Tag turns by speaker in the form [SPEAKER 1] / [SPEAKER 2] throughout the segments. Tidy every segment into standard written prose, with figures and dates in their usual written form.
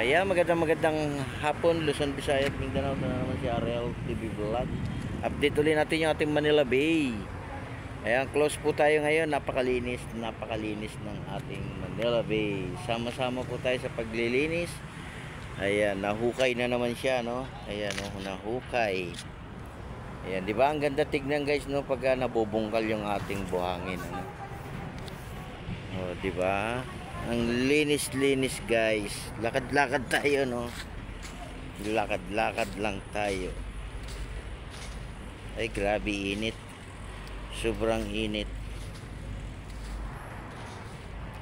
[SPEAKER 1] Kaya magandang hapon, Luzon, Visayas, Mindanao na naman si Ariel TV Vlog. Update ulit natin yung ating Manila Bay. Ayan, close po tayo ngayon. Napakalinis ng ating Manila Bay. Sama-sama po tayo sa paglilinis. Ayan, nahukay na naman siya, no? Ayan, oh, nahukay. Ayan, di ba? Ang ganda tignan, guys, no? Pagka nabubungkal yung ating buhangin, ano? Oh, di ba? Ang linis-linis, guys. Lakad-lakad tayo, no? Lakad-lakad lang tayo. Ay, grabe init. Sobrang init.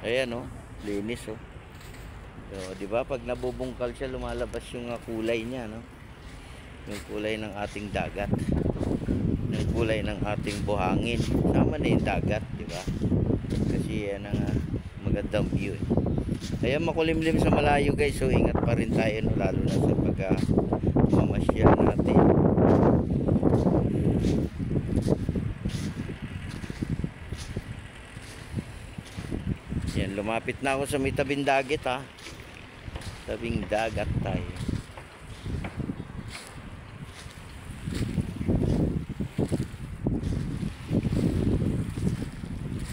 [SPEAKER 1] Ayan, no? Linis, oh. So, di ba? Pag nabubungkal siya, lumalabas yung kulay niya, no? Yung kulay ng ating dagat. Yung kulay ng ating buhangin. Sama na yung dagat, di ba? Kasi yan ang magandang view, eh. Kaya makulimlim sa malayo, guys, so ingat pa rin tayo, no? Lalo na sa pagka mamasyal natin. Yan, lumapit na ako sa may tabing dagat, ha. Tabing dagat tayo.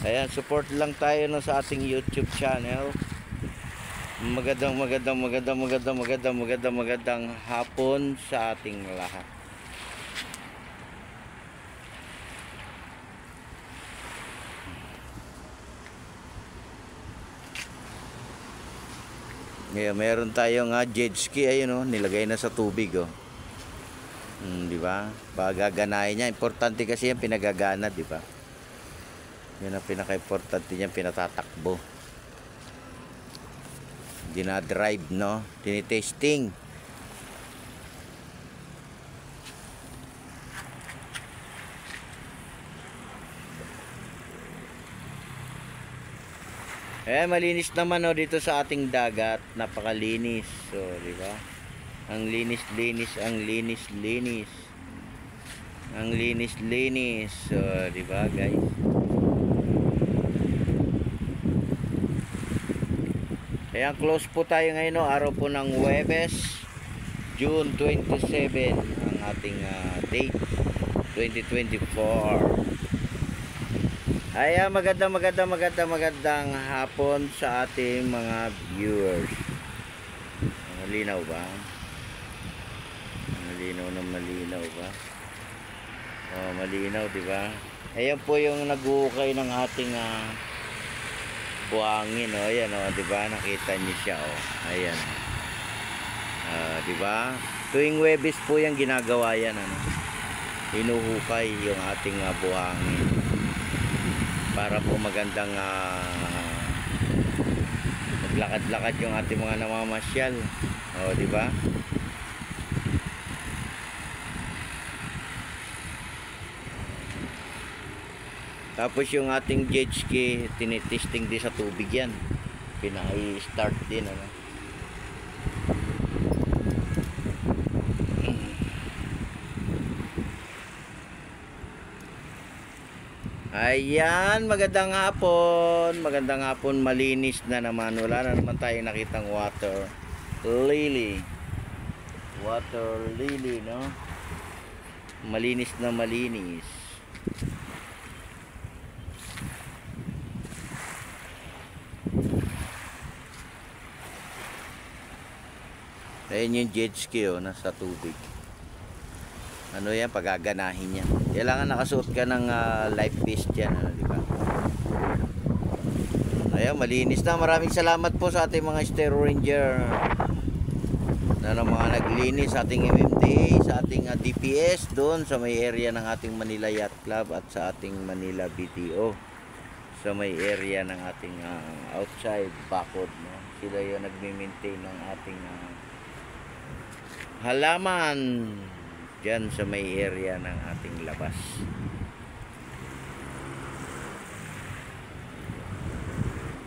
[SPEAKER 1] Ayan, support lang tayo, no, sa ating YouTube channel. Magandang hapon sa ating lahat. Ngayon, meron tayong jet ski, ayun, oh, nilagay na sa tubig, oh. Di ba? Pagaganahin niya, importante kasi yan, pinagagana, di ba? Yan ang pinaka-importante niya, pinatatakbo. Dinadrive, no? Tinitesting. Malinis naman, no, dito sa ating dagat. Napakalinis. So, di ba? Ang linis-linis, ang linis-linis. Ang linis-linis. So, di ba, guys? Kaya close po tayo ngayon, no? Araw po ng Huwebes, June 27 ang ating date 2024. Ay, magandang hapon sa ating mga viewers. Malinaw ba? Malinaw ba? Oh, malinaw, di ba? Ayan po yung nag-uukay ng ating buhangin, oh. Ayan, oh, di ba? Nakita niyo siya, oh. Ayan. Di ba? Tuwing Huwebes po yung ginagawa yan, ano. Hinuhukay yung ating buhangin para po magandang maglakad-lakad yung ating mga namamasyal. Oh, di ba? Tapos yung ating jet ski, tinitesting din sa tubig yan. Pinaka-start din, ano. Ayan, magandang hapon, malinis na naman. Wala na naman tayong nakitang water lily, no? Malinis na malinis. Ayan yung jet ski, oh, nasa tubig. Ano yan, pagaganahin yan. Kailangan nakasuot ka ng life vest yan, ano, di ba? Ayan, malinis na. Maraming salamat po sa ating mga Stereo Ranger na mga naglinis sa ating MMDA, sa ating DPS doon sa may area ng ating Manila Yacht Club at sa ating Manila BTO sa may area ng ating outside bakod, no? Sila yung nagmi-maintain ng ating halaman dyan sa may area ng ating labas.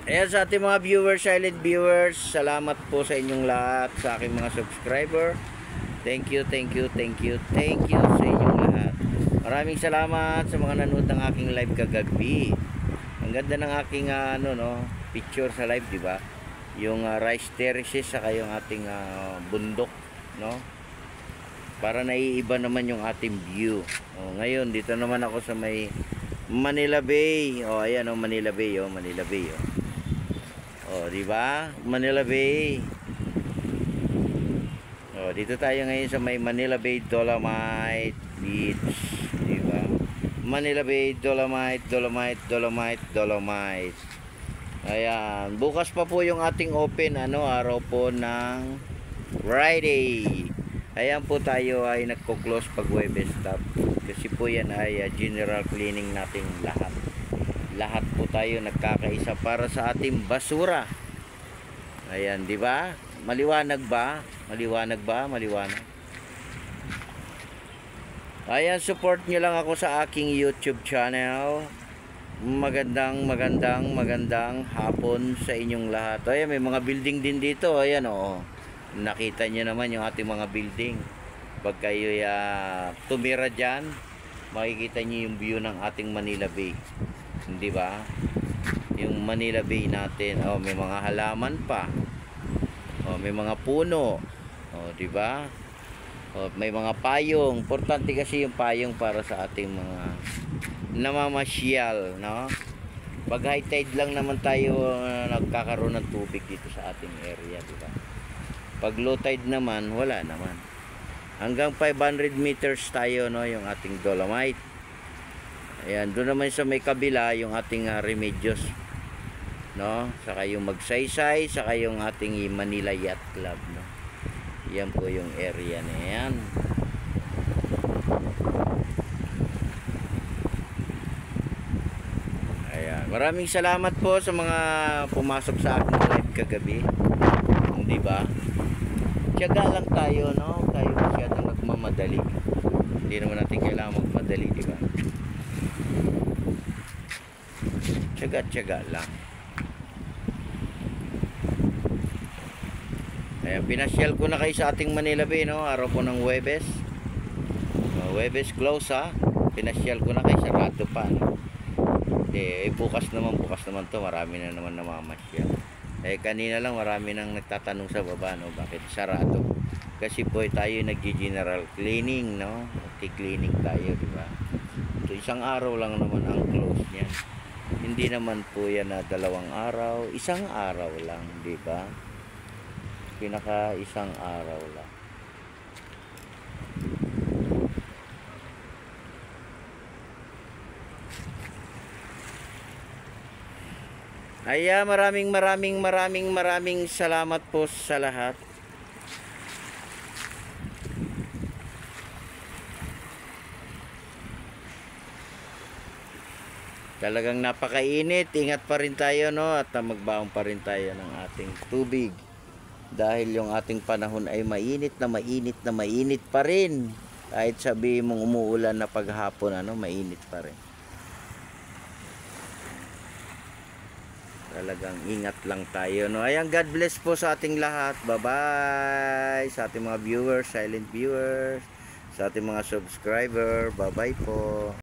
[SPEAKER 1] Ayan, sa ating mga viewers, silent viewers, salamat po sa inyong lahat, sa aking mga subscriber. Thank you sa inyong lahat. Maraming salamat sa mga nanood ng aking live kagabi. Ang ganda ng aking picture sa live, di ba? yung rice terraces saka yung ating bundok, no? Para naiiba naman yung ating view. Ngayon dito naman ako sa may Manila Bay. Ayan Manila Bay, Manila Bay, di ba? Manila Bay. Dito tayo ngayon sa may Manila Bay Dolomite Beach, di ba? Manila Bay Dolomite, Dolomite. Ayan, bukas pa po yung ating open araw po ng Friday. Ayan po tayo ay nagko-close pag Huwebes stop. Kasi po yan ay general cleaning natin lahat. Lahat po tayo nagkakaisa para sa ating basura. Ayan, di ba? Maliwanag ba? Maliwanag. Ayan, support nyo lang ako sa aking YouTube channel. Magandang hapon sa inyong lahat. Ayan, may mga building din dito. Ayan, nakita nyo naman yung ating mga building. Pag kayo tumira dyan, makikita nyo yung view ng ating Manila Bay, hindi ba? Yung Manila Bay natin, may mga halaman pa, may mga puno, di ba? May mga payong. Importante kasi yung payong para sa ating mga namamasyal, no? Pag high tide lang naman tayo nagkakaroon ng tubig dito sa ating area, di ba? Pag low tide naman, wala naman. Hanggang 500 meters tayo, no, yung ating Dolomite. Ayan, doon naman sa may kabila yung ating Remedios, no? Saka yung Magsaysay, saka yung ating Manila Yacht Club, no? Yan po yung area na yan. Ayan, maraming salamat po sa mga pumasok sa aking live kagabi, di ba? Tiyaga lang tayo, no? Tayo masyadong nagmamadali. Hindi naman natin kailangan magmadali, di ba? Tiyaga lang. Ayan, pinasyal ko na kayo sa ating Manila Bay, no? Araw po ng Huwebes. Huwebes close, ha? Pinasyal ko na kayo, sarado pa, no? Bukas naman to, marami na naman namamasyal. Kanina lang marami nang nagtatanong sa baba, no, bakit sarado? Kasi po tayo nag-general cleaning, no? Cleaning tayo, di ba? So isang araw lang naman ang close niyan. Hindi naman po yan na 2 araw, isang araw lang, di ba? Pinaka isang araw lang. Maraming salamat po sa lahat. Talagang napakainit. Ingat pa rin tayo, no? At magbaon pa rin tayo ng ating tubig. Dahil yung ating panahon ay mainit pa rin. Kahit sabihin mong umuulan na paghapon, mainit pa rin. Talagang ingat lang tayo, no? Ayan, God bless po sa ating lahat. Bye-bye sa ating mga viewers, silent viewers, sa ating mga subscriber. Bye-bye po.